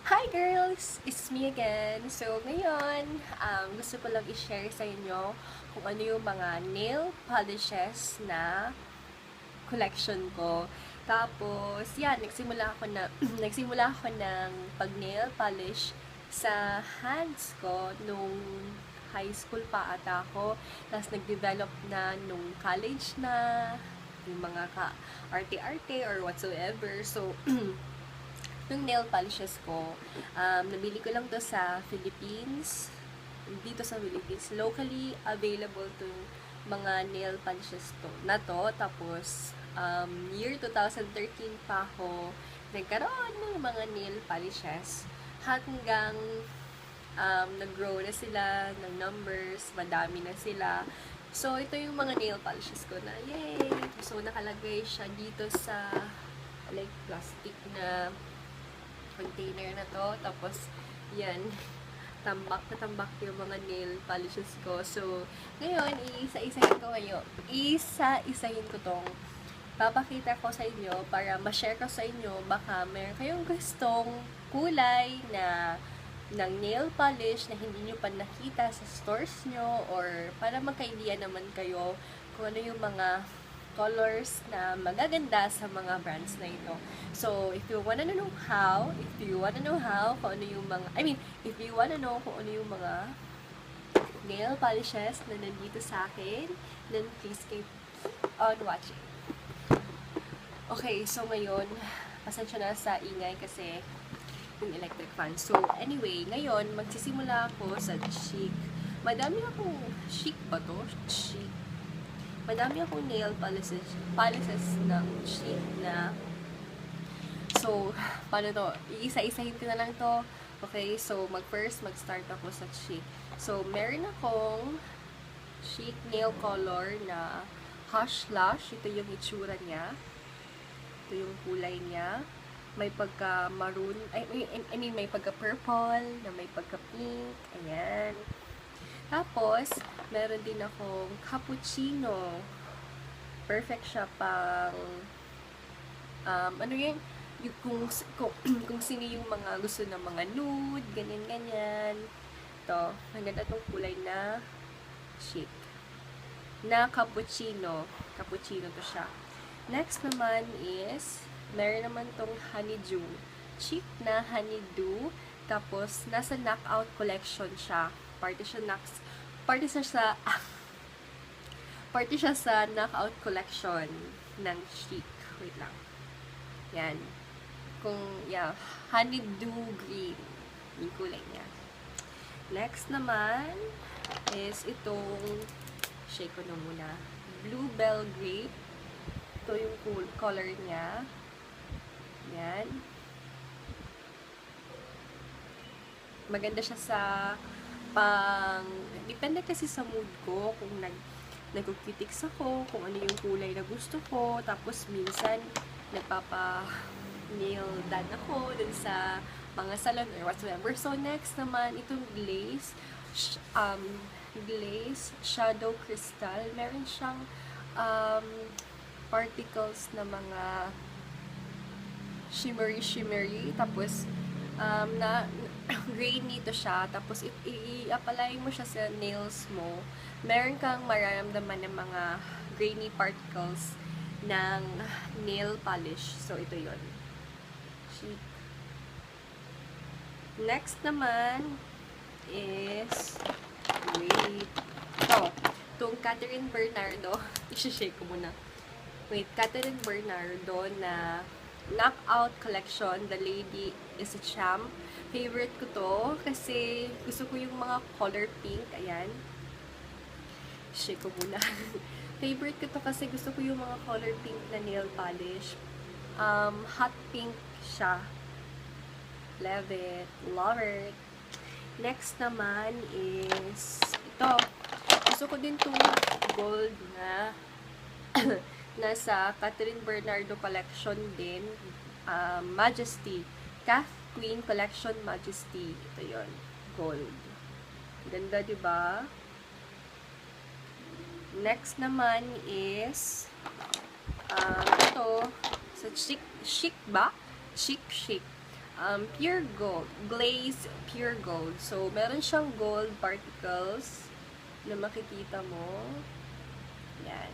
Hi girls! It's me again. So ngayon, gusto ko lang i-share sa inyo kung ano yung mga nail polishes na collection ko. Tapos, yan, nagsimula ako ng pag-nail polish sa hands ko nung high school pa ata ako. Tapos nag-develop na nung college na, yung mga arte-arte or whatsoever. So, yung nail polishes ko, nabili ko lang to sa Philippines. Dito sa Philippines. Locally available to mga nail polishes na to. Tapos, year 2013 pa ako nagkaroon ng mga nail polishes. Hanggang nag-grow na sila ng numbers, madami na sila. So, ito yung mga nail polishes ko na, yay! So, nakalagay siya dito sa like plastic na container na to. Tapos, yan, tambak na tambak yung mga nail polishes ko. So, ngayon, isa-isahin ko tong papakita ko sa inyo para ma-share ko sa inyo. Baka meron kayong gustong kulay na ng nail polish na hindi nyo pa nakita sa stores nyo, or para magka-idea naman kayo kung ano yung mga colors na magaganda sa mga brands na ito. So, if you wanna know how, kung ano yung mga, if you wanna know kung ano yung mga nail polishes na nandito sa akin, then please keep on watching. Okay, so ngayon, pasensya na sa ingay kasi yung electric fan. So, anyway, ngayon, magsisimula ako sa cheek. Madami akong, cheek ba to? Cheek. Madami akong nail polishes ng cheek na, so, paano to? Iisa-isahin ko na lang to. Okay, so, mag-start ako sa cheek. So, meron akong cheek nail color na Hush Lush. Ito yung itsura niya. Ito yung kulay niya. May pagka-maroon, may pagka-purple, na may pagka-pink. Ayan. Tapos, meron din akong cappuccino. Perfect siya pang, kung sino yung mga gusto ng mga nude, ganyan-ganyan. Ito, maganda itong kulay na chic. Na cappuccino. Cappuccino to siya. Next naman is, meron naman tong honeydew. Cheap na honeydew. Tapos, nasa knockout collection siya. Party siya sa knockout collection ng chic. Wait lang. Yan. Honeydew green. Yung kulay niya. Next naman is itong, shake ko na muna. Bluebell grape. Ito yung color niya. Yan. Maganda siya sa depende kasi sa mood ko, kung nagkukitiks ako, kung ano yung kulay na gusto ko. Tapos minsan, nail done ako dun sa mga salon or whatsoever. So, next naman, itong glaze shadow crystal. Meron siyang particles na mga shimmery. Tapos, grainy to siya. Tapos, i-apply mo siya sa nails mo. Meron kang mararamdaman ng mga grainy particles ng nail polish. So, ito yon. Chic. Next naman is, wait. Itong Catherine Bernardo. I-shake ko muna. Catherine Bernardo na Knockout Collection, The Lady is a Champ. Favorite ko to kasi gusto ko yung mga color pink. Ayan. Shake ko muna. Favorite ko to kasi gusto ko yung mga color pink na nail polish. Hot pink siya. Love it. Next naman is ito. Gusto ko din itong gold na nasa Catherine Bernardo Collection din. Majesty. Cath Queen Collection Majesty. Ito yon, gold. Ganda, diba? Next naman is ito sa chic ba? Chic. pure gold, glaze pure gold. So, meron siyang gold particles na makikita mo. Yan.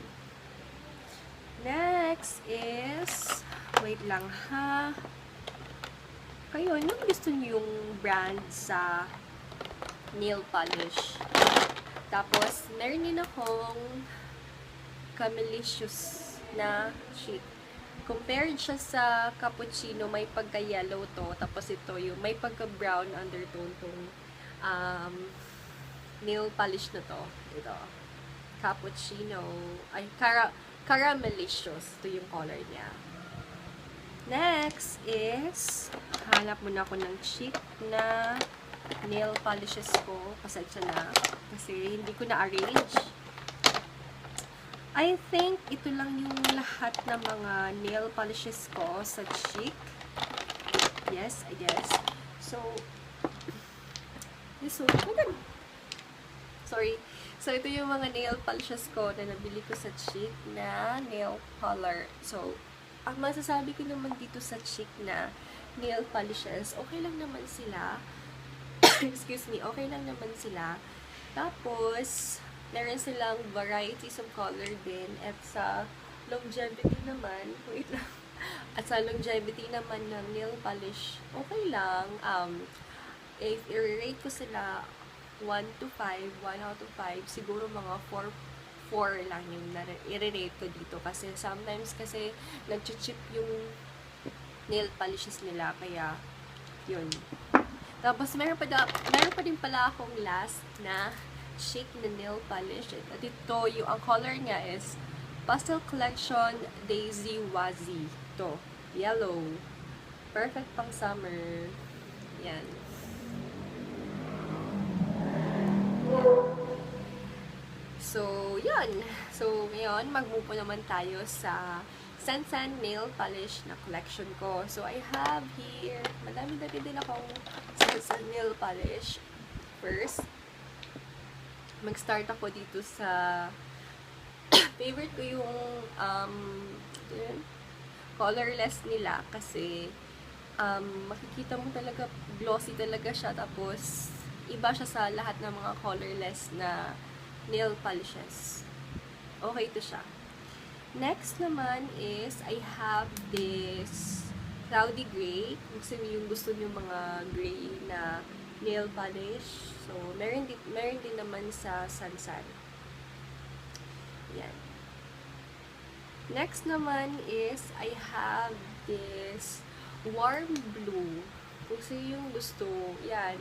Next is, wait lang ha. Kayo, anong gusto niyo yung brand sa nail polish? Tapos, meron din akong Camelicious na sheet. Compared siya sa cappuccino, may pagka-yellow to. Tapos ito, yung may pagka-brown undertone tong nail polish na to. Ito. Cappuccino. Ay, Caramelicious. Ito yung color niya. Next is, hanap muna ako ng cheap na nail polishes ko. Pasensya na. Kasi hindi ko na-arrange. I think ito lang yung lahat ng mga nail polishes ko sa Chic. Yes, I guess. So, this one. Sorry. So, ito yung mga nail polishes ko na nabili ko sa Chic na nail color. So, ang masasabi ko naman dito sa Chic na nail polishes, okay lang naman sila. Excuse me, okay lang naman sila. Tapos, meron silang varieties of color din. At sa longevity naman, wait lang. At sa longevity naman ng nail polish, okay lang. If i-rate ko sila 1 to 5, 1 out of 5, siguro mga 4 lang yung i-rate ko dito. Kasi sometimes kasi nag-chip yung nail polishes nila. Kaya, yun. Tapos, meron pa din pala akong last na Chic na nail polish. At ito, ang color niya is Pastel Collection Daisy Wazi. Ito, yellow. Perfect pang summer. Yan. So, yan. So, ngayon, mag-move naman tayo sa Sansan nail polish na collection ko. So, I have here, madami-dami din akong Sansan nail polish. First, mag-start ako dito sa favorite ko yung colorless nila kasi makikita mo talaga glossy talaga siya, tapos iba siya sa lahat ng mga colorless na nail polishes. Okay to siya. Next naman is I have this cloudy gray. Yung gusto niyo mga gray na nail polish. So, meron din naman sa Sansan. Yan. Next naman is, I have this warm blue. Kung sino yung gusto, yan.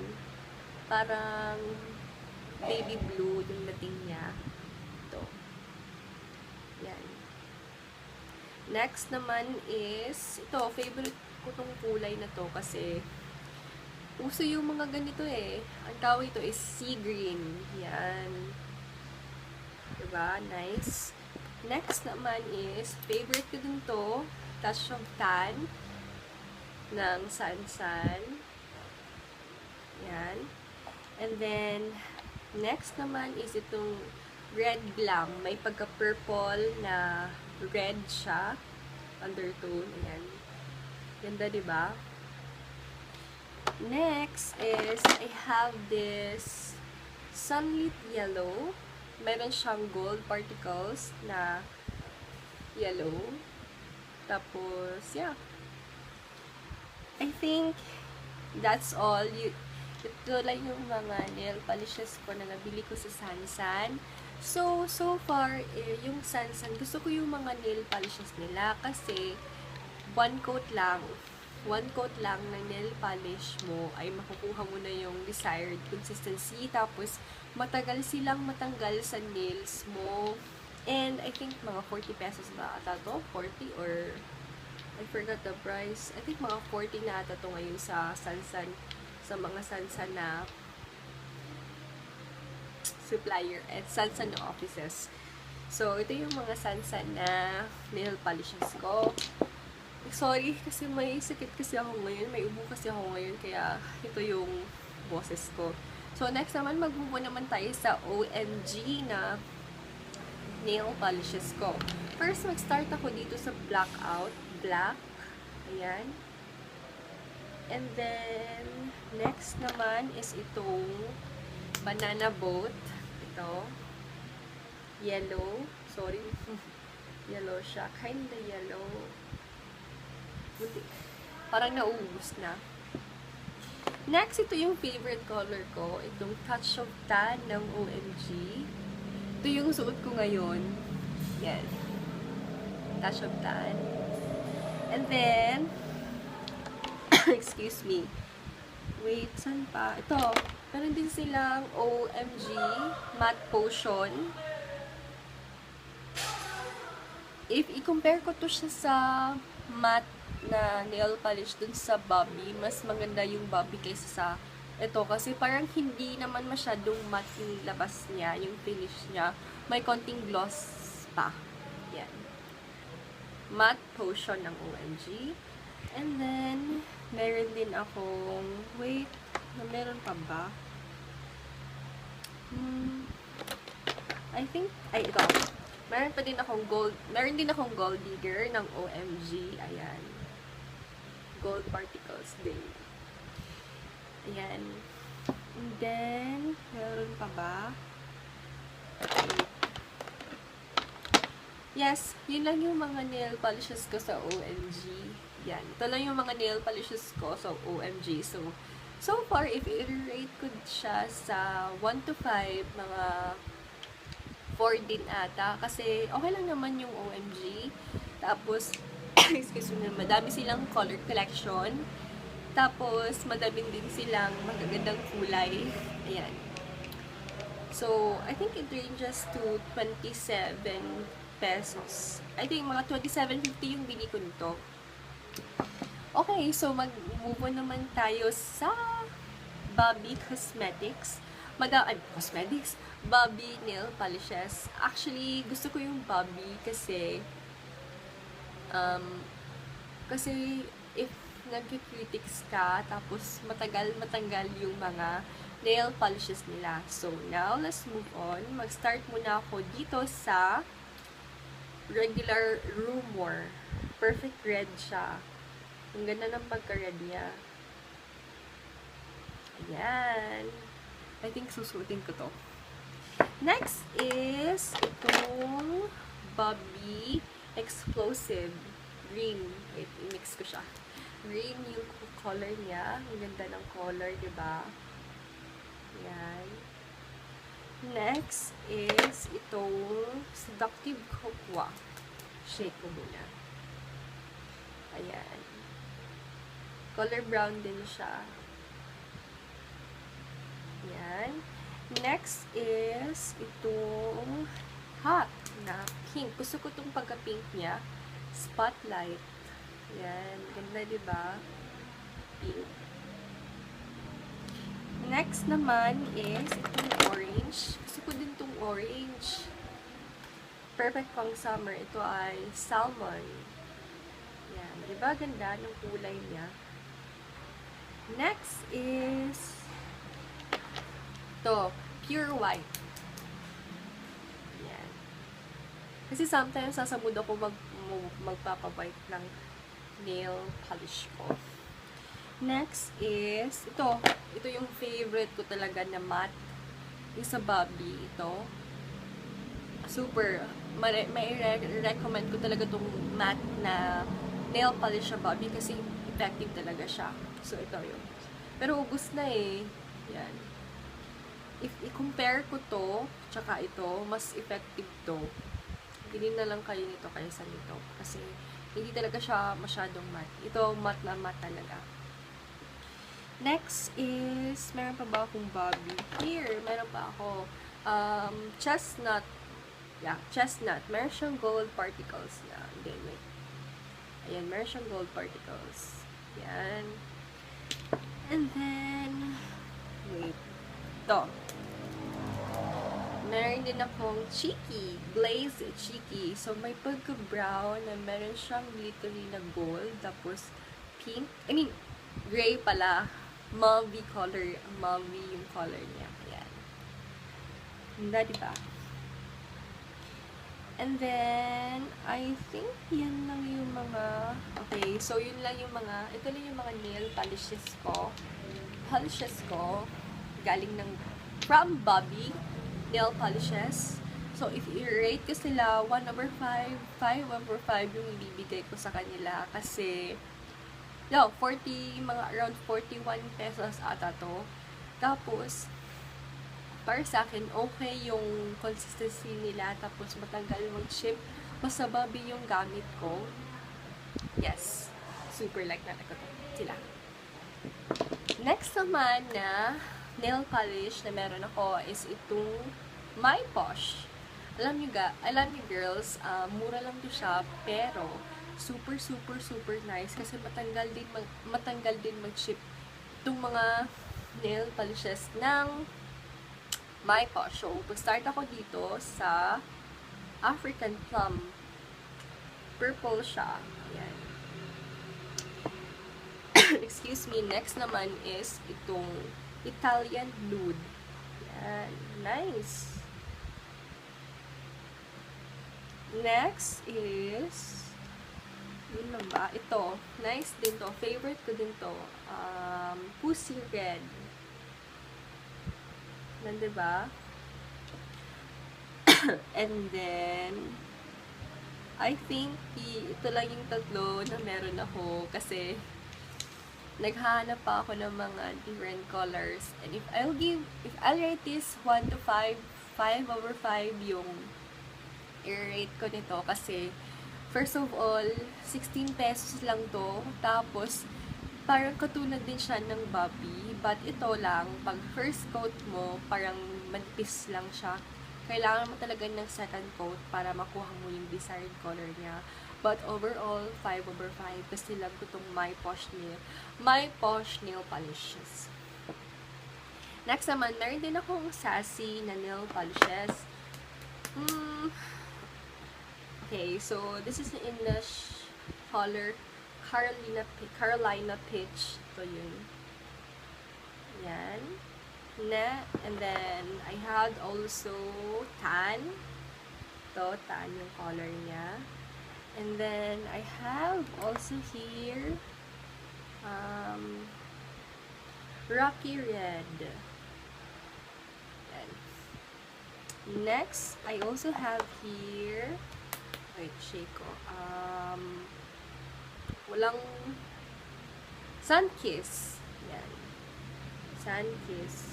Parang baby blue yung dating niya. Ito. Yan. Next naman is, ito, favorite ko tong kulay na to kasi uso yung mga ganito eh. Ang tawag ito is sea green. Yan. Diba? Nice. Next naman is, favorite ko din to, Touch of Tan ng Sansan. Yan. And then, next naman is itong Red Glam. May pagka-purple na red siya. Undertone. Ayan. Ganda, diba? Next is, I have this Sunlit Yellow. Meron siyang gold particles na yellow. Tapos, yeah. I think that's all. Ito lang yung mga nail polishes ko na nabili ko sa Sansan. So far, yung Sansan, gusto ko yung mga nail polishes nila kasi one coat lang ng nail polish mo ay makukuha mo na yung desired consistency. Tapos, matagal silang matanggal sa nails mo. And, I think mga 40 pesos na ata to. 40 or I forgot the price. I think mga 40 na ata to ngayon sa Sansan. Sa mga Sansan na supplier at Sansan na offices. So, ito yung mga Sansan na nail polishes ko. Sorry, kasi may sakit kasi ako ngayon. May ubo kasi ako ngayon. Kaya, ito yung boses ko. So, next naman, mag-move naman tayo sa OMG na nail polishes ko. First, mag-start ako dito sa Blackout. Black. Ayan. And then, next naman is itong banana boat. Ito. Yellow. Sorry. Yellow siya. Kinda yellow. Buti. Parang nauubos na. Next, ito yung favorite color ko. Itong Touch of Tan ng OMG. Ito yung suot ko ngayon. Yan. Touch of Tan. And then, excuse me. Wait, saan pa? Ito. Meron din silang OMG Matte Potion. If i-compare ko to siya sa matte na nail polish dun sa Bobby, mas maganda yung Bobby kaysa sa ito. Kasi parang hindi naman masyadong matte yung labas niya, yung finish niya. May konting gloss pa. Yan. Matte Potion ng OMG. And then, meron din akong, wait, meron pa ba? I think, ay, ito. Meron din akong gold digger ng OMG. Ayan. Gold particles din. Ayan. And then, meron pa ba? Yes, yun lang yung mga nail polishes ko sa OMG. Yan. Ito lang yung mga nail polishes ko sa OMG. So far, if i-rate ko siya sa 1 to 5, mga 4 din ata. Kasi okay lang naman yung OMG. Tapos, excuse me, madami silang color collection. Tapos, madami din silang magagandang kulay. Ayan. So, I think it ranges to 27 pesos. I think mga 27.50 yung bili ko nito. Okay, so mag-move on naman tayo sa Bobby Cosmetics. Cosmetics? Bobby Nail Polishes. Actually, gusto ko yung Bobby kasi if nag-critics ka, tapos matagal matanggal yung mga nail polishes nila. So, now, let's move on. Mag-start muna ako dito sa regular Rumor. Perfect red siya. Ang ganda ng pagka-red niya. Ayan. I think susuotin ko to. Next is itong Bobby Explosive Green. Wait, i-mix ko siya. Green yung color niya. Ang ganda ng color, diba? Ayan. Next is itong Seductive Cocoa. Shake ko muna. Ayan. Color brown din siya. Ayan. Next is itong hot na pink. Gusto ko itong pagka-pink niya. Spotlight. Ayan. Ganda, diba? Pink. Next naman is itong orange. Gusto ko din itong orange. Perfect pang summer. Ito ay salmon. Ayan. Diba ganda ng kulay niya? Next is ito, pure white. Ayan. Kasi sometimes nasa mood ako magpapabite ng nail polish ko. Next is ito. Ito yung favorite ko talaga na matte. Yung sa Bobby. Ito. Super. May recommend ko talaga itong matte na nail polish sa Bobby kasi effective talaga siya. So, ito yun. Pero ubos na eh. Yan. If i-compare ko to, tsaka ito, mas effective to. Bili na lang kayo nito kaysa nito. Kasi, hindi talaga siya masyadong matte. Ito, matte na matte talaga. Next is, meron pa ba akong Bobby? Here, meron pa ako. Chestnut. Yeah, chestnut. Meron siyang gold particles na. Then, wait. Ayan, meron siyang gold particles. Ayan. And then, wait. Ito. Meron din akong Cheeky. Glaze Cheeky. So, may pagka-brown na meron siyang glittery na gold. Tapos, pink. I mean, gray pala. Mauve color. Mauve yung color niya. Ayan. Ganda, diba? And then, I think yan lang yung mga, okay, so yun lang yung mga, ito lang yung mga nail polishes ko. Galing ng, from Bobby Nail Polishes. So, if i-rate ko sila, 1/5, 5/5 yung ibibigay ko sa kanila. Kasi, 40, mga around 41 pesos ata to. Tapos, para sa akin, okay yung consistency nila, tapos matanggal mag-chip. Basta Bobby yung gamit ko. Yes. Super like na ko sila. Next naman na nail polish na meron ako is itong My Posh. Alam niyo girls, mura lang to siya, pero super nice kasi matanggal din mag-chip itong mga nail polishes ng My Posh. So, start ako dito sa African Plum. Purple siya. Ayan. Excuse me. Next naman is itong Italian Nude. Ayan. Nice. Next is yun lang ba? Ito. Nice din to. Favorite ko din to. Pussy Red. Nan, diba? And then, I think ito lang yung tatlo na meron ako kasi naghahanap pa ako ng mga different colors. And if I'll rate this 1 to 5, 5/5 yung i-rate ko nito kasi first of all, 16 pesos lang to. Tapos, parang katulad din siya ng Bobby. But ito lang, pag first coat mo, parang manipis lang siya. Kailangan mo talaga ng second coat para makuha mo yung desired color niya. But overall, 5/5 kasi lang ko itong My Posh Nail Polishes. Next naman, meron din akong Sassy na nail polishes. Okay, so this is in the color Carolina Peach. So yun. Yan. And then, I had also tan. Ito, tan yung color niya. And then, I have also here, Rocky Red. Yan. Next, I also have here, wait, shake ko. Walang Sunkiss. Yan. Sunkiss.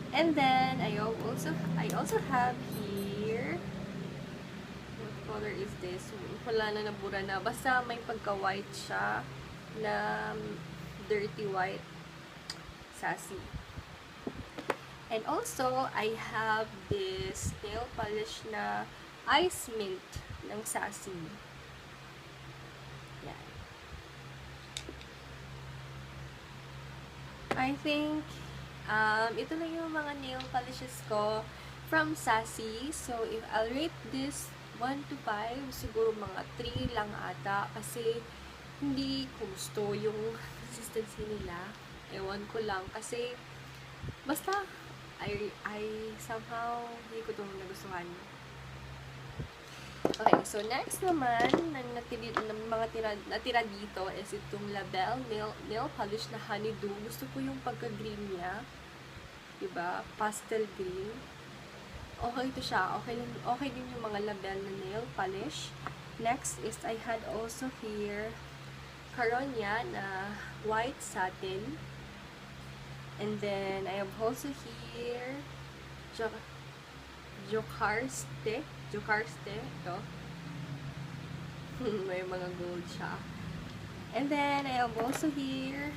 And then I also have here, what color is this? Wala na, nabura na. Basta may pagka-white siya na dirty white. Sassy. And also I have this nail polish na Ice Mint ng Sassy. Yan. I think ito lang yung mga nail polishes ko from Sassy. So, if I'll rate this 1 to 5, siguro mga 3 lang ata. Kasi, hindi ko gusto yung consistency nila. Ewan ko lang. Kasi, basta, I somehow, hindi ko itong nagustuhan. Okay, so next naman, natira dito is itong Label nail polish na Honeydew. Gusto ko yung pagka-green niya. Diba? Pastel green. Okay ito siya. Okay din yung mga Label na nail polish. Next is I had also here Caronia na white satin. And then I have also here Jocarste. Ito. May mga gold siya. And then I have also here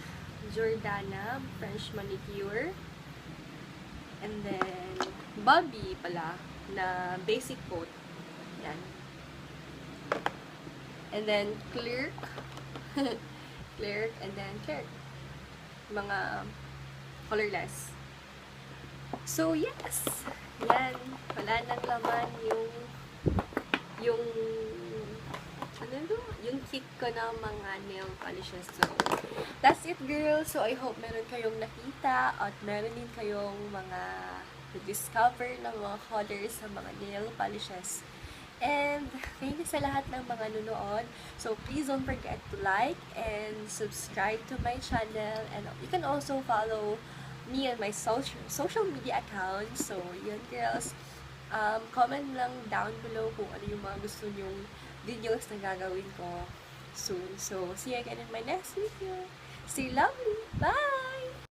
Jordana French manicure. And then, Bobby pala, na basic coat. Yan. And then, Clerk. And then, Clerk. Mga colorless. So, yes. Yan. Wala nang laman yung kit ko ng mga nail polishes. So, that's it, girls. So, I hope meron kayong nakita at meron din kayong mga discover ng mga colors sa mga nail polishes. And thank you sa lahat ng mga nunood. So please don't forget to like and subscribe to my channel. And you can also follow me on my social media accounts. So yun girls, comment lang down below kung ano yung mga gusto nyong videos na gagawin ko soon. So see you again in my next video. Stay lovely. Bye!